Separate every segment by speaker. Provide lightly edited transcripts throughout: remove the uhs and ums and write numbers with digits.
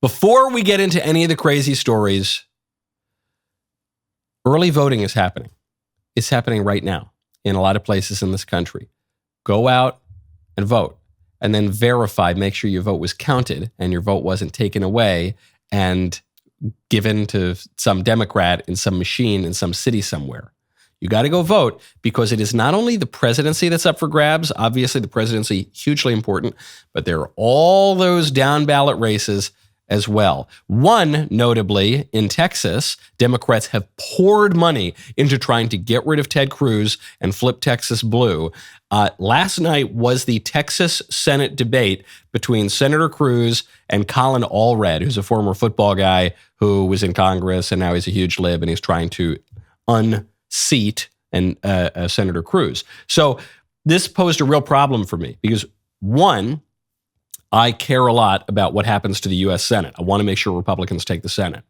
Speaker 1: Before we get into any of the crazy stories, early voting is happening. It's happening right now in a lot of places in this country. Go out and vote, and then verify, make sure your vote was counted and your vote wasn't taken away and given to some Democrat in some machine in some city somewhere. You got to go vote because it is not only the presidency that's up for grabs, obviously the presidency, hugely important, but there are all those down ballot races as well. One, notably, in Texas, Democrats have poured money into trying to get rid of Ted Cruz and flip Texas blue. Last night was the Texas Senate debate between Senator Cruz and Colin Allred, who's a former football guy who was in Congress and now he's a huge lib and he's trying to unseat Senator Cruz. So this posed a real problem for me because, one, I care a lot about what happens to the U.S. Senate. I want to make sure Republicans take the Senate.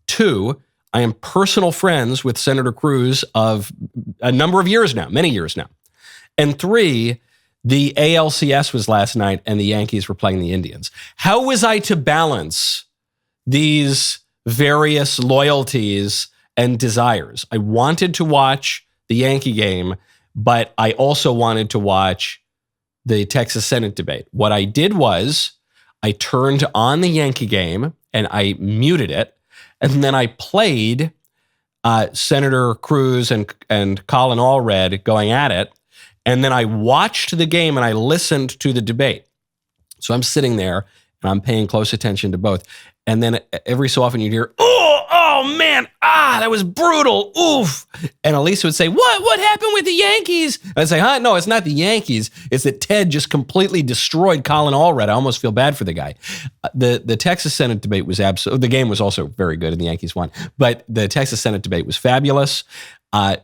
Speaker 1: Two, I am personal friends with Senator Cruz of a number of years now, many years now. And three, the ALCS was last night and the Yankees were playing the Indians. How was I to balance these various loyalties and desires? I wanted to watch the Yankee game, but I also wanted to watch the Texas Senate debate. What I did was I turned on the Yankee game and I muted it. And then I played Senator Cruz and Colin Allred going at it. And then I watched the game and I listened to the debate. So I'm sitting there and I'm paying close attention to both. And then every so often you'd hear, oh man, that was brutal, oof. And Elisa would say, what happened with the Yankees? And I'd say, no, it's not the Yankees. It's that Ted just completely destroyed Colin Allred. I almost feel bad for the guy. The Texas Senate debate was the game was also very good and the Yankees won. But the Texas Senate debate was fabulous. I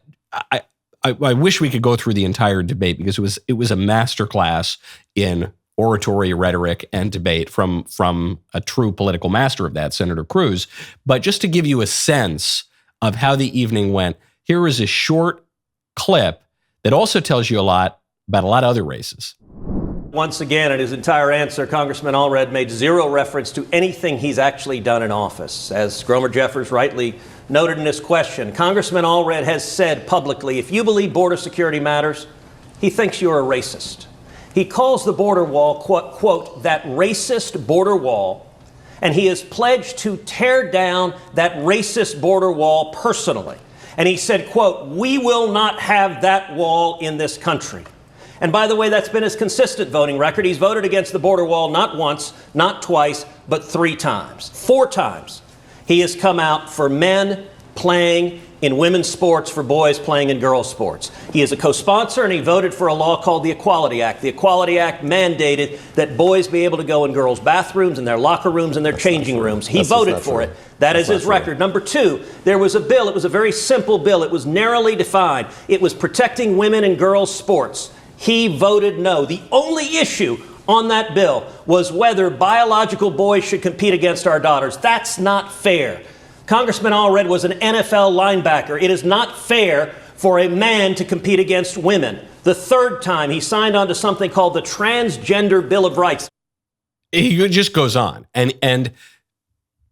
Speaker 1: wish we could go through the entire debate because it was a masterclass in oratory, rhetoric, and debate from a true political master of that, Senator Cruz. But just to give you a sense of how the evening went, here is a short clip that also tells you a lot about a lot of other races.
Speaker 2: Once again, in his entire answer, Congressman Allred made zero reference to anything he's actually done in office. As Gromer Jeffers rightly noted in his question, Congressman Allred has said publicly, if you believe border security matters, he thinks you're a racist. He calls the border wall, quote, that racist border wall, and he has pledged to tear down that racist border wall personally. And he said, quote, we will not have that wall in this country. And by the way, that's been his consistent voting record. He's voted against the border wall not once, not twice, but 3 times. 4 times. He has come out for men playing in women's sports, for boys playing in girls' sports. He is a co-sponsor, and he voted for a law called the Equality Act. The Equality Act mandated that boys be able to go in girls' bathrooms and their locker rooms and their changing rooms. He voted for it. That is his record. Number 2, there was a bill. It was a very simple bill. It was narrowly defined. It was protecting women in girls' sports. He voted no. The only issue on that bill was whether biological boys should compete against our daughters. That's not fair. Congressman Allred was an NFL linebacker. It is not fair for a man to compete against women. The 3rd time he signed on to something called the Transgender Bill of Rights.
Speaker 1: He just goes on. And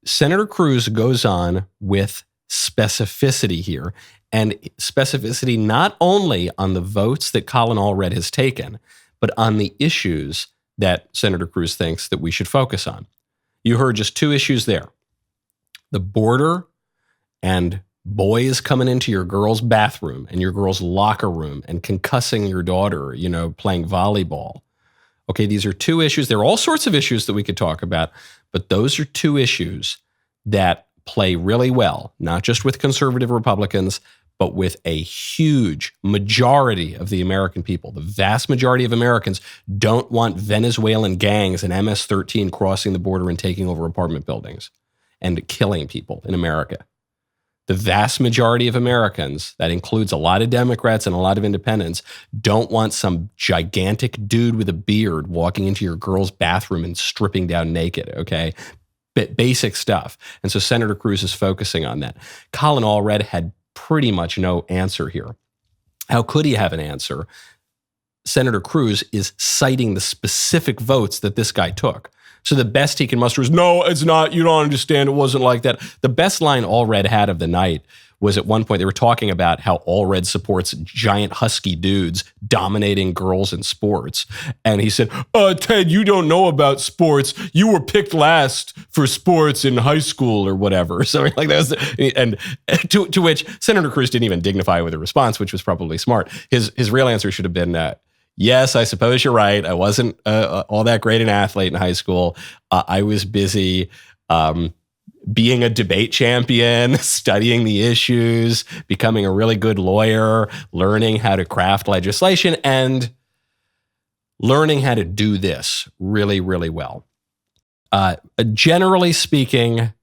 Speaker 1: Senator Cruz goes on with specificity here. And specificity not only on the votes that Colin Allred has taken, but on the issues that Senator Cruz thinks that we should focus on. You heard just 2 issues there. The border and boys coming into your girl's bathroom and your girl's locker room and concussing your daughter, playing volleyball. Okay, these are 2 issues. There are all sorts of issues that we could talk about, but those are 2 issues that play really well, not just with conservative Republicans, but with a huge majority of the American people. The vast majority of Americans don't want Venezuelan gangs and MS-13 crossing the border and taking over apartment buildings and killing people in America. The vast majority of Americans, that includes a lot of Democrats and a lot of independents, don't want some gigantic dude with a beard walking into your girl's bathroom and stripping down naked, okay? Basic stuff. And so Senator Cruz is focusing on that. Colin Allred had pretty much no answer here. How could he have an answer? Senator Cruz is citing the specific votes that this guy took. So the best he can muster is, no, it's not. You don't understand. It wasn't like that. The best line Allred had of the night was at one point they were talking about how Allred supports giant husky dudes dominating girls in sports. And he said, Ted, you don't know about sports. You were picked last for sports in high school or whatever. So like that was, and to which Senator Cruz didn't even dignify with a response, which was probably smart. His real answer should have been, yes, I suppose you're right. I wasn't all that great an athlete in high school. I was busy being a debate champion, studying the issues, becoming a really good lawyer, learning how to craft legislation, and learning how to do this really, really well. Generally speaking,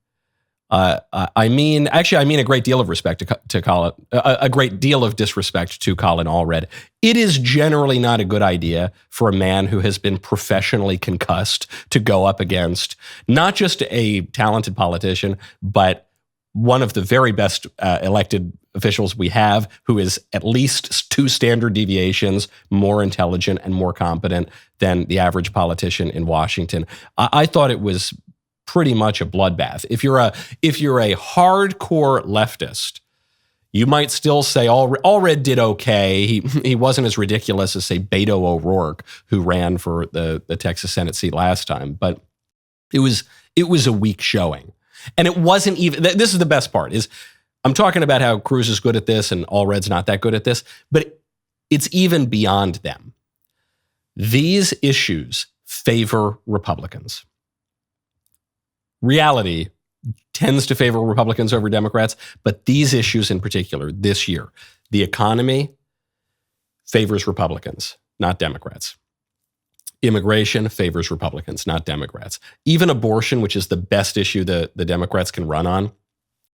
Speaker 1: I mean a great deal of respect to Colin, a great deal of disrespect to Colin Allred. It is generally not a good idea for a man who has been professionally concussed to go up against not just a talented politician, but one of the very best elected officials we have, who is at least 2 standard deviations more intelligent and more competent than the average politician in Washington. I thought it was pretty much a bloodbath. If you're a hardcore leftist, you might still say Allred did okay. He wasn't as ridiculous as, say, Beto O'Rourke, who ran for the Texas Senate seat last time. But it was a weak showing. And it wasn't even, this is the best part, is I'm talking about how Cruz is good at this and Allred's not that good at this, but it's even beyond them. These issues favor Republicans. Reality tends to favor Republicans over Democrats, but these issues in particular, this year, the economy favors Republicans, not Democrats. Immigration favors Republicans, not Democrats. Even abortion, which is the best issue the Democrats can run on,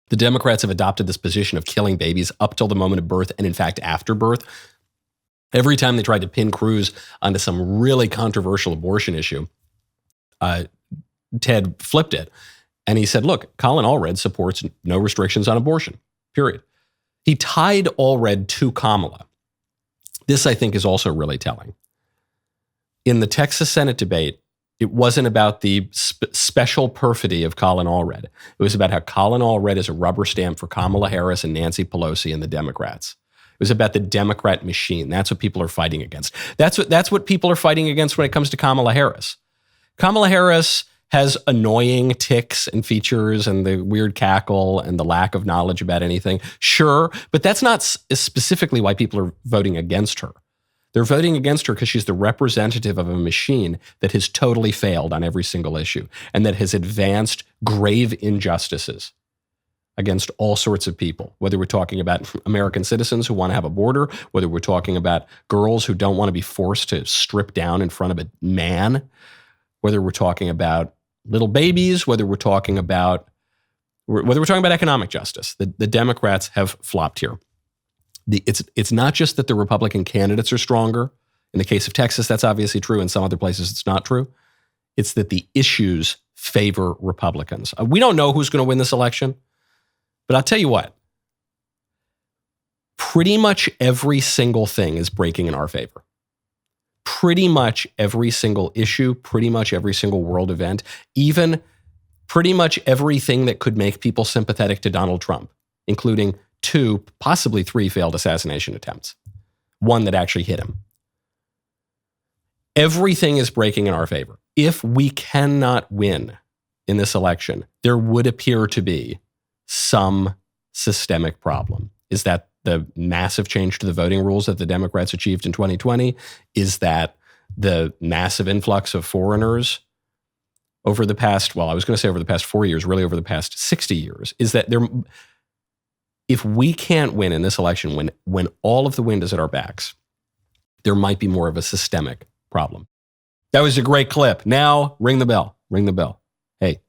Speaker 1: the Democrats have adopted this position of killing babies up till the moment of birth and, in fact, after birth. Every time they tried to pin Cruz onto some really controversial abortion issue, Ted flipped it. And he said, look, Colin Allred supports no restrictions on abortion, period. He tied Allred to Kamala. This, I think, is also really telling. In the Texas Senate debate, it wasn't about the special perfidy of Colin Allred. It was about how Colin Allred is a rubber stamp for Kamala Harris and Nancy Pelosi and the Democrats. It was about the Democrat machine. That's what people are fighting against. That's what people are fighting against when it comes to Kamala Harris. Kamala Harris has annoying tics and features and the weird cackle and the lack of knowledge about anything. Sure, but that's not specifically why people are voting against her. They're voting against her because she's the representative of a machine that has totally failed on every single issue and that has advanced grave injustices against all sorts of people, whether we're talking about American citizens who want to have a border, whether we're talking about girls who don't want to be forced to strip down in front of a man, whether we're talking about little babies, whether we're talking about economic justice. The Democrats have flopped here. It's not just that the Republican candidates are stronger. In the case of Texas, that's obviously true. In some other places, it's not true. It's that the issues favor Republicans. We don't know who's going to win this election, but I'll tell you what. Pretty much every single thing is breaking in our favor. Pretty much every single issue, pretty much every single world event, even pretty much everything that could make people sympathetic to Donald Trump, including 2, possibly 3 failed assassination attempts, one that actually hit him. Everything is breaking in our favor. If we cannot win in this election, there would appear to be some systemic problem. Is that the massive change to the voting rules that the Democrats achieved in 2020? Is that the massive influx of foreigners over the past, well, I was going to say over the past 4 years, really over the past 60 years? Is that there, if we can't win in this election, when all of the wind is at our backs, there might be more of a systemic problem. That was a great clip. Now, ring the bell. Ring the bell. Hey.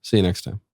Speaker 1: See you next time.